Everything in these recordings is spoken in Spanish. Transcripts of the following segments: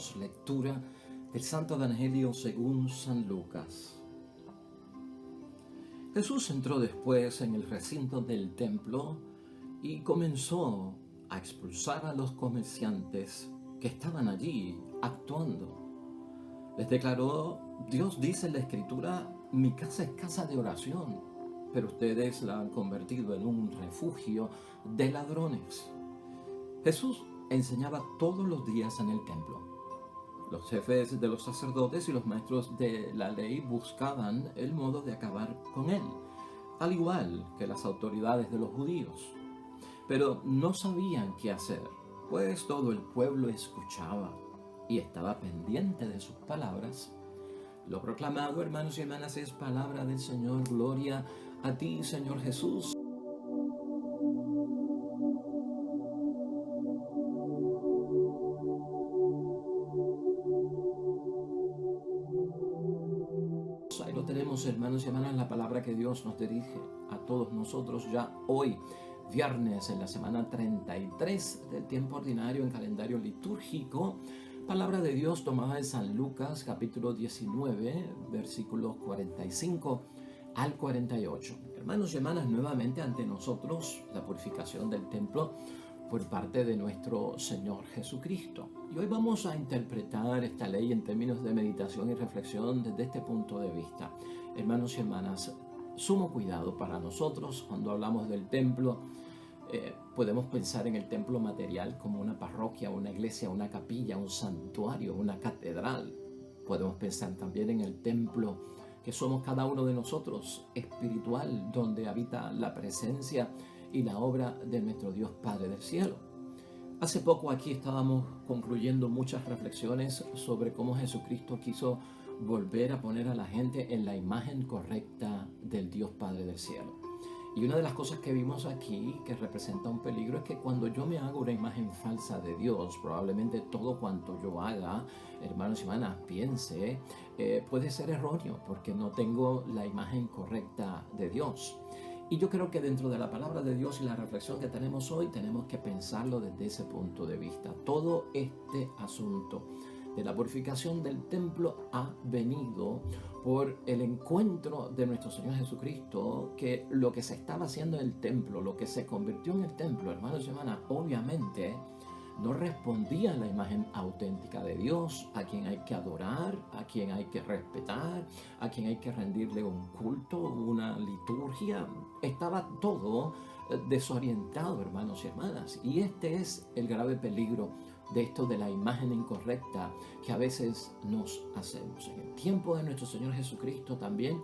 Damos lectura del Santo Evangelio según San Lucas. Jesús entró después en el recinto del templo y comenzó a expulsar a los comerciantes que estaban allí actuando. Les declaró: Dios dice en la Escritura, mi casa es casa de oración, pero ustedes la han convertido en un refugio de ladrones. Jesús enseñaba todos los días en el templo. Los jefes de los sacerdotes y los maestros de la ley buscaban el modo de acabar con él, al igual que las autoridades de los judíos. Pero no sabían qué hacer, pues todo el pueblo escuchaba y estaba pendiente de sus palabras. Lo proclamado, hermanos y hermanas, es palabra del Señor. Gloria a ti, Señor Jesús. Ahí lo tenemos, hermanos y hermanas, la palabra que Dios nos dirige a todos nosotros ya hoy, viernes, en la semana 33 del tiempo ordinario en calendario litúrgico. Palabra de Dios tomada de San Lucas, capítulo 19, versículos 45 al 48. Hermanos y hermanas, nuevamente ante nosotros la purificación del templo por parte de nuestro Señor Jesucristo. Y hoy vamos a interpretar esta ley en términos de meditación y reflexión desde este punto de vista. Hermanos y hermanas, sumo cuidado para nosotros cuando hablamos del templo. Podemos pensar en el templo material como una parroquia, una iglesia, una capilla, un santuario, una catedral. Podemos pensar también en el templo que somos cada uno de nosotros, espiritual, donde habita la presencia y la obra de nuestro Dios Padre del cielo. Hace poco aquí estábamos concluyendo muchas reflexiones sobre cómo Jesucristo quiso volver a poner a la gente en la imagen correcta del Dios Padre del cielo. Y una de las cosas que vimos aquí que representa un peligro es que cuando yo me hago una imagen falsa de Dios, probablemente todo cuanto yo haga, hermanos y hermanas, piense, puede ser erróneo porque no tengo la imagen correcta de Dios. Y yo creo que dentro de la palabra de Dios y la reflexión que tenemos hoy, tenemos que pensarlo desde ese punto de vista. Todo este asunto de la purificación del templo ha venido por el encuentro de nuestro Señor Jesucristo, que lo que se estaba haciendo en el templo, lo que se convirtió en el templo, hermanos y hermanas, obviamente no respondía a la imagen auténtica de Dios, a quien hay que adorar, a quien hay que respetar, a quien hay que rendirle un culto, una liturgia. Estaba todo desorientado, hermanos y hermanas. Y este es el grave peligro de esto de la imagen incorrecta que a veces nos hacemos. En el tiempo de nuestro Señor Jesucristo también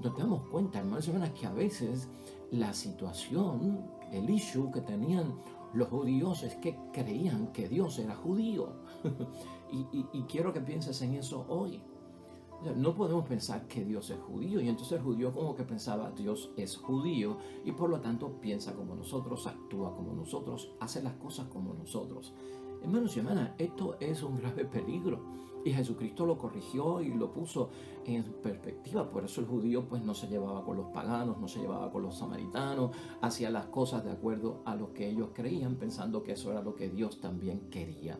nos damos cuenta, hermanos y hermanas, que a veces la situación, el issue que tenían los judíos es que creían que Dios era judío. y quiero que pienses en eso hoy. O sea, no podemos pensar que Dios es judío, y entonces el judío como que pensaba Dios es judío y por lo tanto piensa como nosotros, actúa como nosotros, hace las cosas como nosotros. Hermanos y hermanas, esto es un grave peligro y Jesucristo lo corrigió y lo puso en perspectiva. Por eso el judío pues no se llevaba con los paganos, no se llevaba con los samaritanos, hacía las cosas de acuerdo a lo que ellos creían, pensando que eso era lo que Dios también quería.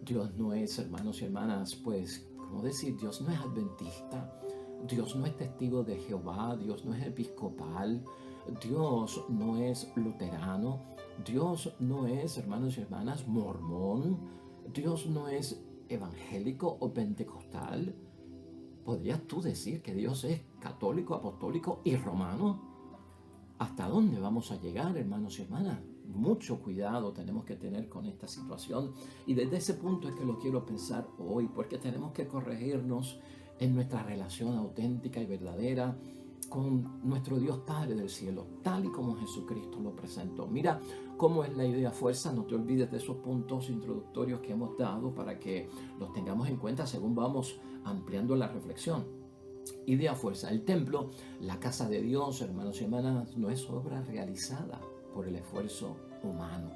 Dios no es, hermanos y hermanas, pues, ¿cómo decir? Dios no es adventista, Dios no es testigo de Jehová, Dios no es episcopal, Dios no es luterano, Dios no es, hermanos y hermanas, mormón, Dios no es evangélico o pentecostal. ¿Podrías tú decir que Dios es católico, apostólico y romano? ¿Hasta dónde vamos a llegar, hermanos y hermanas? Mucho cuidado tenemos que tener con esta situación, y desde ese punto es que lo quiero pensar hoy, porque tenemos que corregirnos en nuestra relación auténtica y verdadera con nuestro Dios Padre del cielo, tal y como Jesucristo lo presentó. Mira cómo es la idea fuerza, no te olvides de esos puntos introductorios que hemos dado para que los tengamos en cuenta según vamos ampliando la reflexión. Idea fuerza: el templo, la casa de Dios, hermanos y hermanas, no es obra realizada por el esfuerzo humano.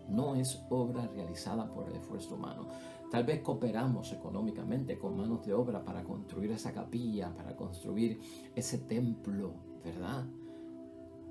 No es obra realizada por el esfuerzo humano. Tal vez cooperamos económicamente con manos de obra para construir esa capilla, para construir ese templo, ¿verdad?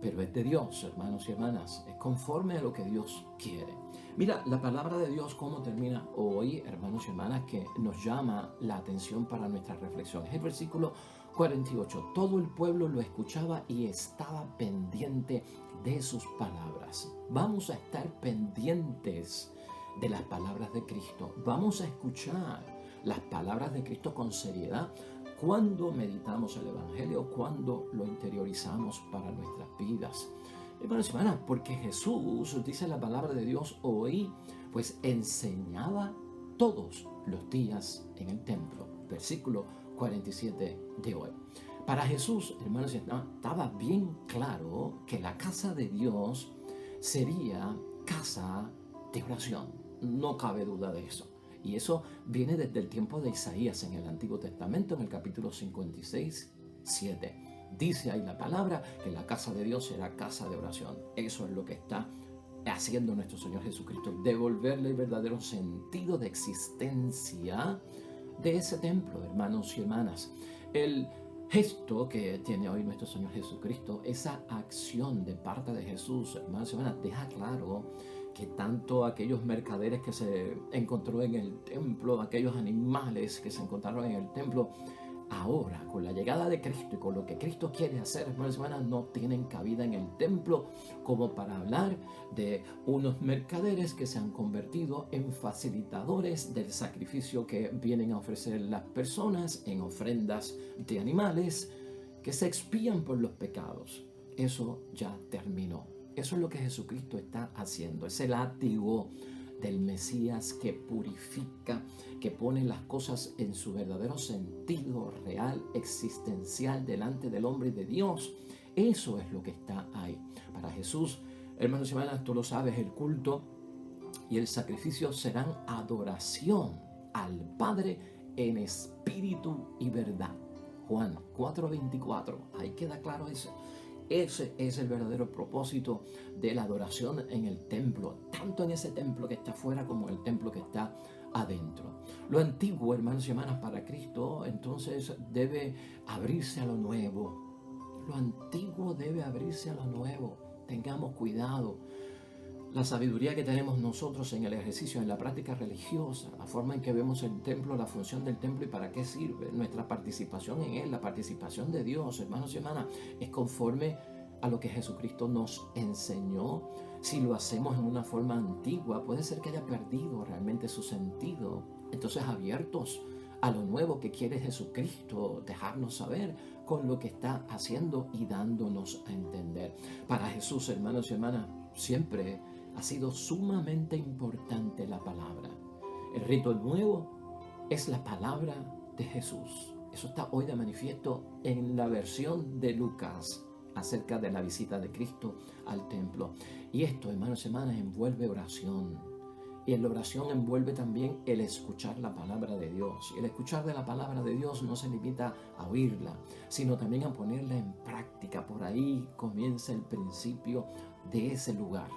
pero es de Dios, hermanos y hermanas, es conforme a lo que Dios quiere. Mira, la palabra de Dios, cómo termina hoy, hermanos y hermanas, que nos llama la atención para nuestra reflexión. Es el versículo 48. Todo el pueblo lo escuchaba y estaba pendiente de sus palabras. Vamos a estar pendientes de las palabras de Cristo. Vamos a escuchar las palabras de Cristo con seriedad cuando meditamos el Evangelio, cuando lo interiorizamos para nuestras vidas. Hermanos y hermanas, porque Jesús, dice la palabra de Dios hoy, pues enseñaba todos los días en el templo. Versículo 47 de hoy. Para Jesús, hermanos y hermanas, estaba bien claro que la casa de Dios sería casa de oración. No cabe duda de eso. Y eso viene desde el tiempo de Isaías en el Antiguo Testamento, en el capítulo 56, 7. Dice ahí la palabra que la casa de Dios será casa de oración. Eso es lo que está haciendo nuestro Señor Jesucristo, devolverle el verdadero sentido de existencia de ese templo, hermanos y hermanas. El gesto que tiene hoy nuestro Señor Jesucristo, esa acción de parte de Jesús, hermanos y hermanas, deja claro que tanto aquellos mercaderes que se encontró en el templo, aquellos animales que se encontraron en el templo, ahora con la llegada de Cristo y con lo que Cristo quiere hacer, hermanos y hermanas, no tienen cabida en el templo como para hablar de unos mercaderes que se han convertido en facilitadores del sacrificio que vienen a ofrecer las personas en ofrendas de animales que se expían por los pecados. Eso ya terminó. Eso es lo que Jesucristo está haciendo. Es el látigo del Mesías que purifica, que pone las cosas en su verdadero sentido real, existencial, delante del hombre y de Dios. Eso es lo que está ahí. Para Jesús, hermanos y hermanas, tú lo sabes, el culto y el sacrificio serán adoración al Padre en espíritu y verdad. Juan 4:24, ahí queda claro eso. Ese es el verdadero propósito de la adoración en el templo, tanto en ese templo que está afuera como en el templo que está adentro. Lo antiguo, hermanos y hermanas, para Cristo, entonces debe abrirse a lo nuevo. Lo antiguo debe abrirse a lo nuevo. Tengamos cuidado. La sabiduría que tenemos nosotros en el ejercicio, en la práctica religiosa, la forma en que vemos el templo, la función del templo y para qué sirve, nuestra participación en él, la participación de Dios, hermanos y hermanas, es conforme a lo que Jesucristo nos enseñó. Si lo hacemos en una forma antigua, puede ser que haya perdido realmente su sentido. Entonces, abiertos a lo nuevo que quiere Jesucristo dejarnos saber con lo que está haciendo y dándonos a entender. Para Jesús, hermanos y hermanas, siempre ha sido sumamente importante la palabra. El rito nuevo es la palabra de Jesús. Eso está hoy de manifiesto en la versión de Lucas acerca de la visita de Cristo al templo. Y esto, hermanos y hermanas, envuelve oración. Y en la oración envuelve también el escuchar la palabra de Dios. Y el escuchar de la palabra de Dios no se limita a oírla, sino también a ponerla en práctica. Por ahí comienza el principio de ese lugar,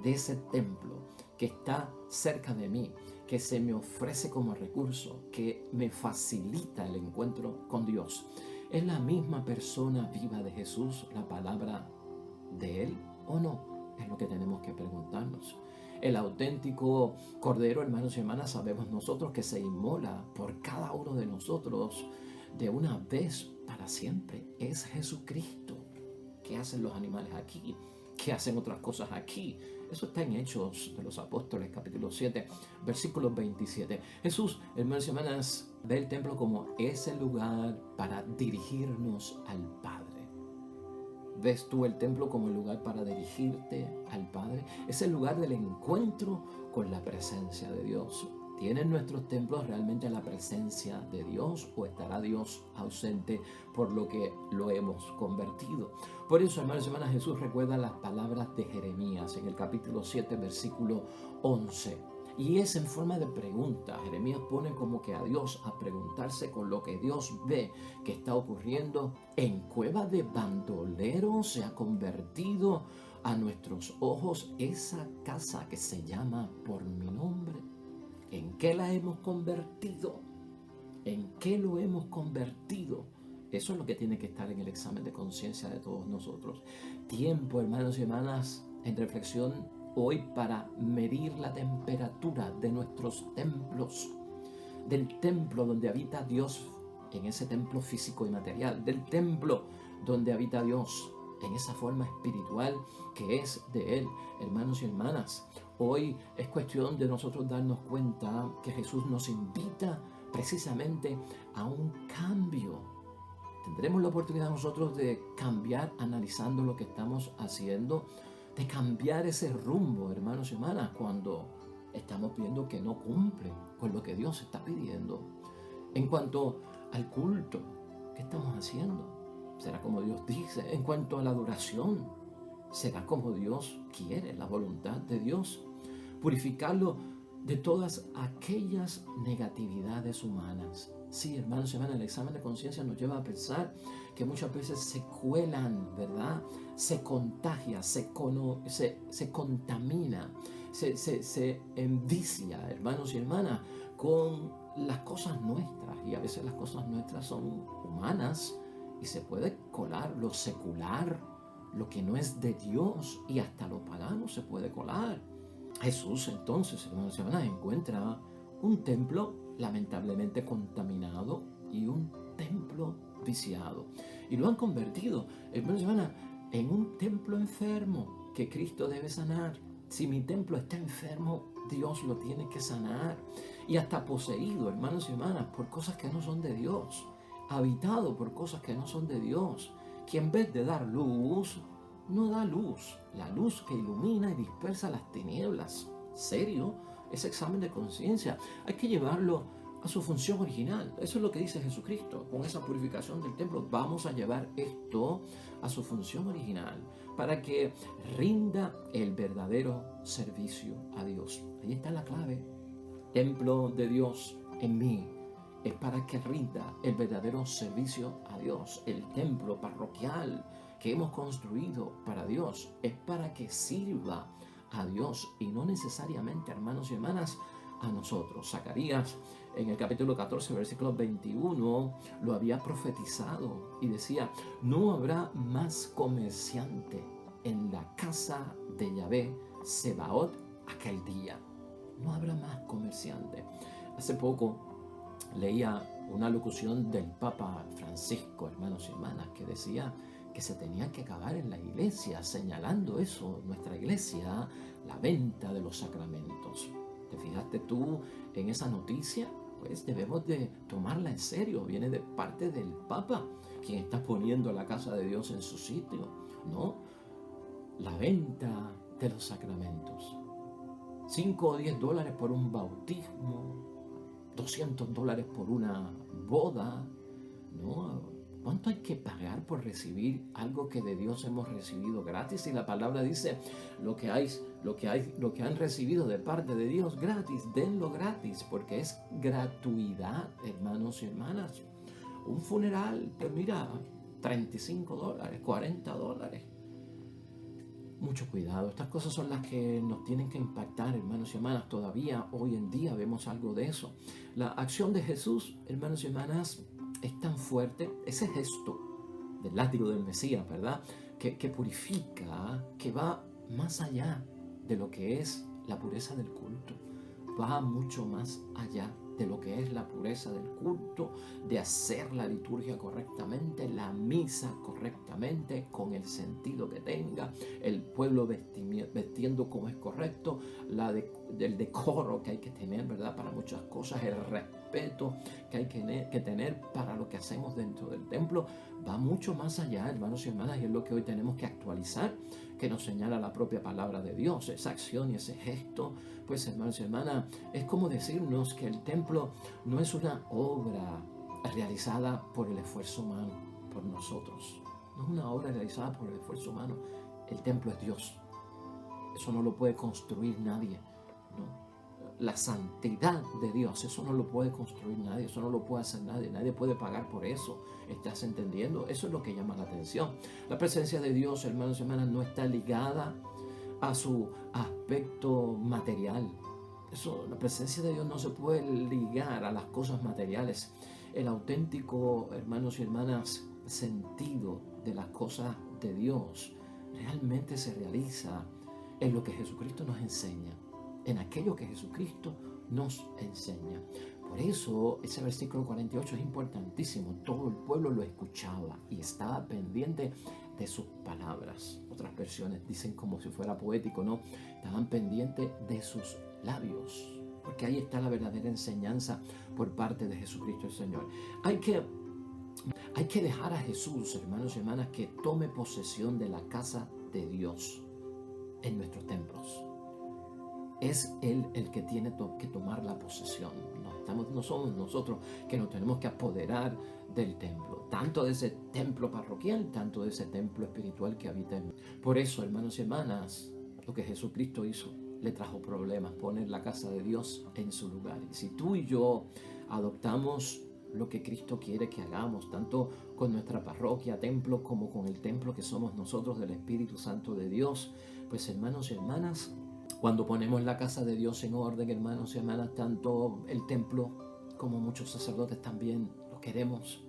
de ese templo que está cerca de mí, que se me ofrece como recurso, que me facilita el encuentro con Dios. ¿Es la misma persona viva de Jesús la palabra de Él o no? Es lo que tenemos que preguntarnos. El auténtico Cordero, hermanos y hermanas, sabemos nosotros que se inmola por cada uno de nosotros de una vez para siempre. Es Jesucristo. ¿Qué hacen los animales aquí? ¿Qué hacen otras cosas aquí? Eso está en Hechos de los Apóstoles, capítulo 7, versículo 27. Jesús, hermanos y hermanas, ve el templo como ese lugar para dirigirnos al Padre. ¿Ves tú el templo como el lugar para dirigirte al Padre? Es el lugar del encuentro con la presencia de Dios. ¿Tienen nuestros templos realmente la presencia de Dios o estará Dios ausente por lo que lo hemos convertido? Por eso, hermanos y hermanas, Jesús recuerda las palabras de Jeremías en el capítulo 7, versículo 11. Y es en forma de pregunta. Jeremías pone como que a Dios a preguntarse con lo que Dios ve que está ocurriendo. En cueva de bandoleros se ha convertido a nuestros ojos esa casa que se llama por mi nombre. ¿En qué la hemos convertido? ¿En qué lo hemos convertido? Eso es lo que tiene que estar en el examen de conciencia de todos nosotros. Tiempo, hermanos y hermanas, en reflexión hoy para medir la temperatura de nuestros templos, del templo donde habita Dios, en ese templo físico y material, del templo donde habita Dios, en esa forma espiritual que es de Él. Hermanos y hermanas, hoy es cuestión de nosotros darnos cuenta que Jesús nos invita precisamente a un cambio. Tendremos la oportunidad nosotros de cambiar analizando lo que estamos haciendo, de cambiar ese rumbo, hermanos y hermanas, cuando estamos viendo que no cumple con lo que Dios está pidiendo. En cuanto al culto, ¿qué estamos haciendo? ¿Será como Dios dice? En cuanto a la adoración, ¿será como Dios quiere, la voluntad de Dios? Purificarlo de todas aquellas negatividades humanas. Sí, hermanos y hermanas, el examen de conciencia nos lleva a pensar que muchas veces se cuelan, ¿verdad? Se contagia, se contamina, se envicia, hermanos y hermanas, con las cosas nuestras. Y a veces las cosas nuestras son humanas y se puede colar lo secular, lo que no es de Dios, y hasta lo pagano se puede colar. Jesús entonces, hermanos y hermanas, encuentra un templo lamentablemente contaminado y un templo viciado. Y lo han convertido, hermanos y hermanas, en un templo enfermo que Cristo debe sanar. Si mi templo está enfermo, Dios lo tiene que sanar. Y hasta poseído, hermanos y hermanas, por cosas que no son de Dios. Habitado por cosas que no son de Dios. Que en vez de dar luz, no da luz. La luz que ilumina y dispersa las tinieblas. ¿Serio? Ese examen de conciencia hay que llevarlo a su función original. Eso es lo que dice Jesucristo. Con esa purificación del templo vamos a llevar esto a su función original para que rinda el verdadero servicio a Dios. Ahí está la clave. Templo de Dios en mí es para que rinda el verdadero servicio a Dios. El templo parroquial que hemos construido para Dios es para que sirva a Dios y no necesariamente, hermanos y hermanas, a nosotros. Zacarías en el capítulo 14, versículo 21, lo había profetizado y decía: no habrá más comerciante en la casa de Yahvé Sebaot aquel día. No habrá más comerciante. Hace poco leía una locución del Papa Francisco, hermanos y hermanas, que decía que se tenía que acabar en la iglesia, señalando eso, nuestra iglesia, la venta de los sacramentos. ¿Te fijaste tú en esa noticia? Pues debemos de tomarla en serio. Viene de parte del Papa, quien está poniendo la casa de Dios en su sitio, ¿no? La venta de los sacramentos. 5 o 10 dólares por un bautismo, $200 por una boda, ¿no? ¿Cuánto hay que pagar por recibir algo que de Dios hemos recibido gratis? Y la palabra dice, lo que han recibido de parte de Dios gratis, denlo gratis, porque es gratuidad, hermanos y hermanas. Un funeral, pues mira, $35, $40. Mucho cuidado, estas cosas son las que nos tienen que impactar, hermanos y hermanas. Todavía hoy en día vemos algo de eso. La acción de Jesús, hermanos y hermanas, es tan fuerte, ese gesto del látigo del Mesías, ¿verdad? Que purifica, que va más allá de lo que es la pureza del culto. Va mucho más allá de lo que es la pureza del culto, de hacer la liturgia correctamente, la misa correctamente, con el sentido que tenga, el pueblo vestiendo como es correcto, del decoro que hay que tener, ¿verdad? Para muchas cosas, el respeto que hay que tener para lo que hacemos dentro del templo, va mucho más allá, hermanos y hermanas, y es lo que hoy tenemos que actualizar, que nos señala la propia palabra de Dios. Esa acción y ese gesto, pues, hermanos y hermanas, es como decirnos que el templo no es una obra realizada por el esfuerzo humano, por nosotros. No es una obra realizada por el esfuerzo humano. El templo es Dios. Eso no lo puede construir nadie, ¿no? La santidad de Dios, eso no lo puede construir nadie, eso no lo puede hacer nadie, nadie puede pagar por eso. ¿Estás entendiendo? Eso es lo que llama la atención. La presencia de Dios, hermanos y hermanas, no está ligada a su aspecto material. La presencia de Dios no se puede ligar a las cosas materiales. el auténtico, hermanos y hermanas, sentido de las cosas de Dios realmente se realiza en lo que Jesucristo nos enseña, en aquello que Jesucristo nos enseña. Por eso ese versículo 48 es importantísimo. Todo el pueblo lo escuchaba y estaba pendiente de sus palabras. Otras versiones dicen como si fuera poético, ¿no? Estaban pendientes de sus labios, porque ahí está la verdadera enseñanza por parte de Jesucristo el Señor. Hay que dejar a Jesús, hermanos y hermanas, que tome posesión de la casa de Dios en nuestros templos. Es Él el que tiene que tomar la posesión. No somos nosotros que nos tenemos que apoderar del templo, tanto de ese templo parroquial, tanto de ese templo espiritual que habita en mí. Por eso, hermanos y hermanas, lo que Jesucristo hizo le trajo problemas, poner la casa de Dios en su lugar. Y si tú y yo adoptamos lo que Cristo quiere que hagamos, tanto con nuestra parroquia, templo, como con el templo que somos nosotros del Espíritu Santo de Dios, pues hermanos y hermanas, cuando ponemos la casa de Dios en orden, hermanos y hermanas, tanto el templo como muchos sacerdotes también lo queremos.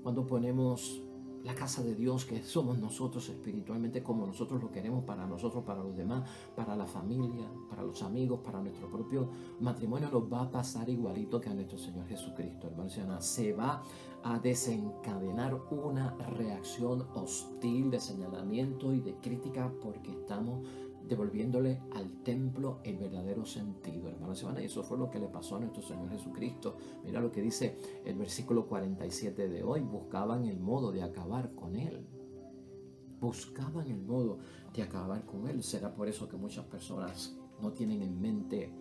Cuando ponemos la casa de Dios, que somos nosotros espiritualmente, como nosotros lo queremos para nosotros, para los demás, para la familia, para los amigos, para nuestro propio matrimonio, nos va a pasar igualito que a nuestro Señor Jesucristo, hermanos y hermanas. Se va a desencadenar una reacción hostil de señalamiento y de crítica porque estamos devolviéndole al templo el verdadero sentido, hermanos y hermanas. Y eso fue lo que le pasó a nuestro Señor Jesucristo. Mira lo que dice el versículo 47 de hoy. Buscaban el modo de acabar con Él. Buscaban el modo de acabar con Él. Será por eso que muchas personas no tienen en mente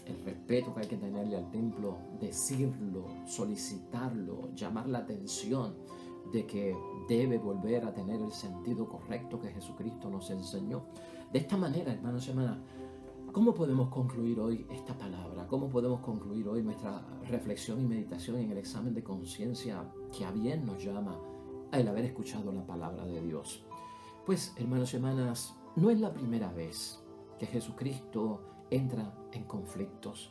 el respeto que hay que tenerle al templo, decirlo, solicitarlo, llamar la atención de que debe volver a tener el sentido correcto que Jesucristo nos enseñó. De esta manera, hermanos y hermanas, ¿cómo podemos concluir hoy esta palabra? ¿Cómo podemos concluir hoy nuestra reflexión y meditación en el examen de conciencia que a bien nos llama el haber escuchado la palabra de Dios? Pues, hermanos y hermanas, no es la primera vez que Jesucristo entra en conflictos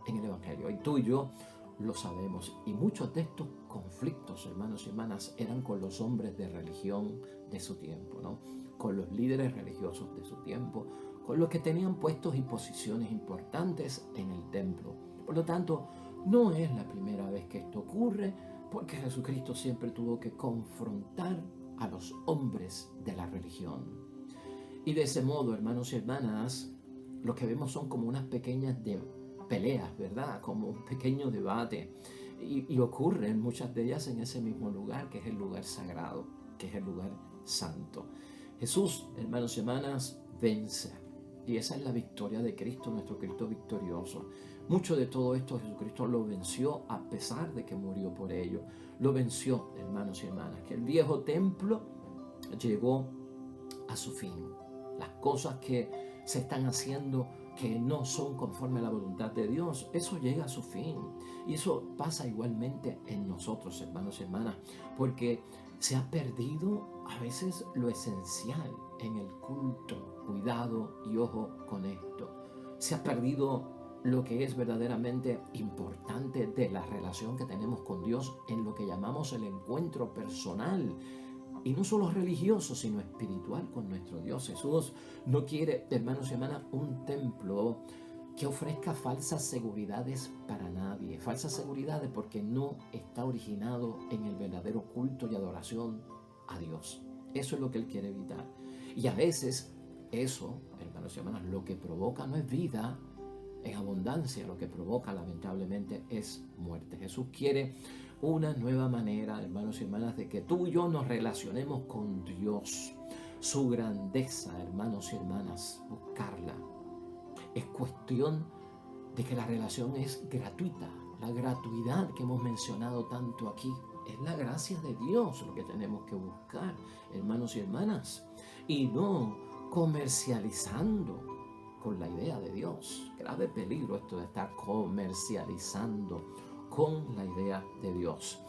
en el Evangelio. Y tú y yo lo sabemos. Y muchos de estos conflictos, hermanos y hermanas, eran con los hombres de religión de su tiempo, ¿no? Con los líderes religiosos de su tiempo, con los que tenían puestos y posiciones importantes en el templo. Por lo tanto, no es la primera vez que esto ocurre, porque Jesucristo siempre tuvo que confrontar a los hombres de la religión. Y de ese modo, hermanos y hermanas, lo que vemos son como unas pequeñas peleas, ¿verdad? Como un pequeño debate. Y ocurren muchas de ellas en ese mismo lugar, que es el lugar sagrado, que es el lugar santo. Jesús, hermanos y hermanas, vence. Y esa es la victoria de Cristo, nuestro Cristo victorioso. Mucho de todo esto Jesucristo lo venció a pesar de que murió por ello. Lo venció, hermanos y hermanas, que el viejo templo llegó a su fin. Las cosas que se están haciendo que no son conforme a la voluntad de Dios, eso llega a su fin. Y eso pasa igualmente en nosotros, hermanos y hermanas, porque se ha perdido a veces lo esencial en el culto. Cuidado y ojo con esto. Se ha perdido lo que es verdaderamente importante de la relación que tenemos con Dios en lo que llamamos el encuentro personal. Y no solo religioso, sino espiritual con nuestro Dios. Jesús no quiere, hermanos y hermanas, un templo que ofrezca falsas seguridades para nadie. Falsas seguridades porque no está originado en el verdadero culto y adoración a Dios. Eso es lo que Él quiere evitar. Y a veces eso, hermanos y hermanas, lo que provoca no es vida en abundancia. Lo que provoca, lamentablemente, es muerte. Jesús quiere una nueva manera, hermanos y hermanas, de que tú y yo nos relacionemos con Dios. Su grandeza, hermanos y hermanas, buscarla. Es cuestión de que la relación es gratuita. La gratuidad que hemos mencionado tanto aquí es la gracia de Dios lo que tenemos que buscar, hermanos y hermanas, y no comercializando con la idea de Dios. Grave peligro esto de estar comercializando con la idea de Dios.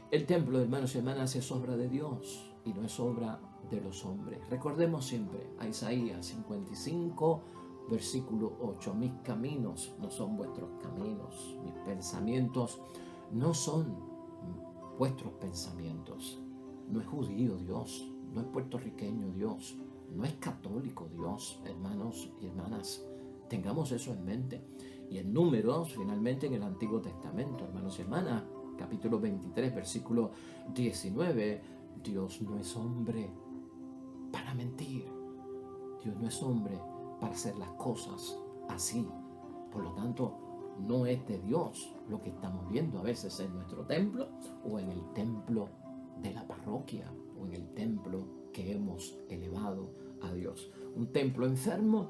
El templo, hermanos y hermanas, es obra de Dios y no es obra de los hombres. Recordemos siempre a Isaías 55, versículo 8. Mis caminos no son vuestros caminos, mis pensamientos no son vuestros pensamientos. No es judío Dios, no es puertorriqueño Dios, no es católico Dios, hermanos y hermanas. Tengamos eso en mente. Y en Números, finalmente en el Antiguo Testamento, hermanos y hermanas, capítulo 23, versículo 19, Dios no es hombre para mentir. Dios no es hombre para hacer las cosas así. Por lo tanto, no es de Dios lo que estamos viendo a veces en nuestro templo o en el templo de la parroquia o en el templo que hemos elevado a Dios. Un templo enfermo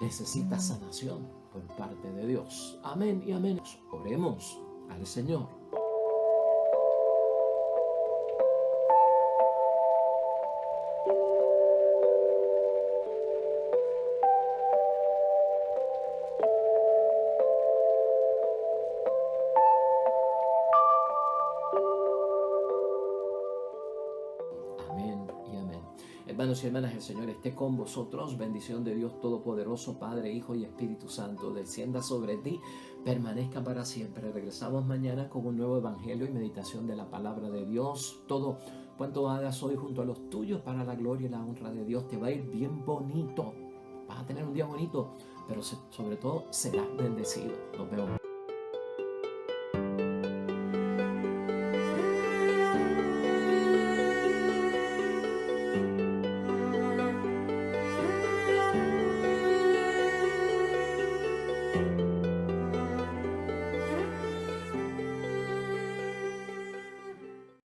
necesita sanación por parte de Dios. Amén y amén. Oremos al Señor. Amén y amén. Hermanos y hermanas, el Señor esté con vosotros. Bendición de Dios Todopoderoso, Padre, Hijo y Espíritu Santo, descienda sobre ti, permanezca para siempre. Regresamos mañana con un nuevo evangelio y meditación de la palabra de Dios. Todo cuanto hagas hoy junto a los tuyos para la gloria y la honra de Dios te va a ir bien bonito. Vas a tener un día bonito, pero sobre todo serás bendecido. Nos vemos.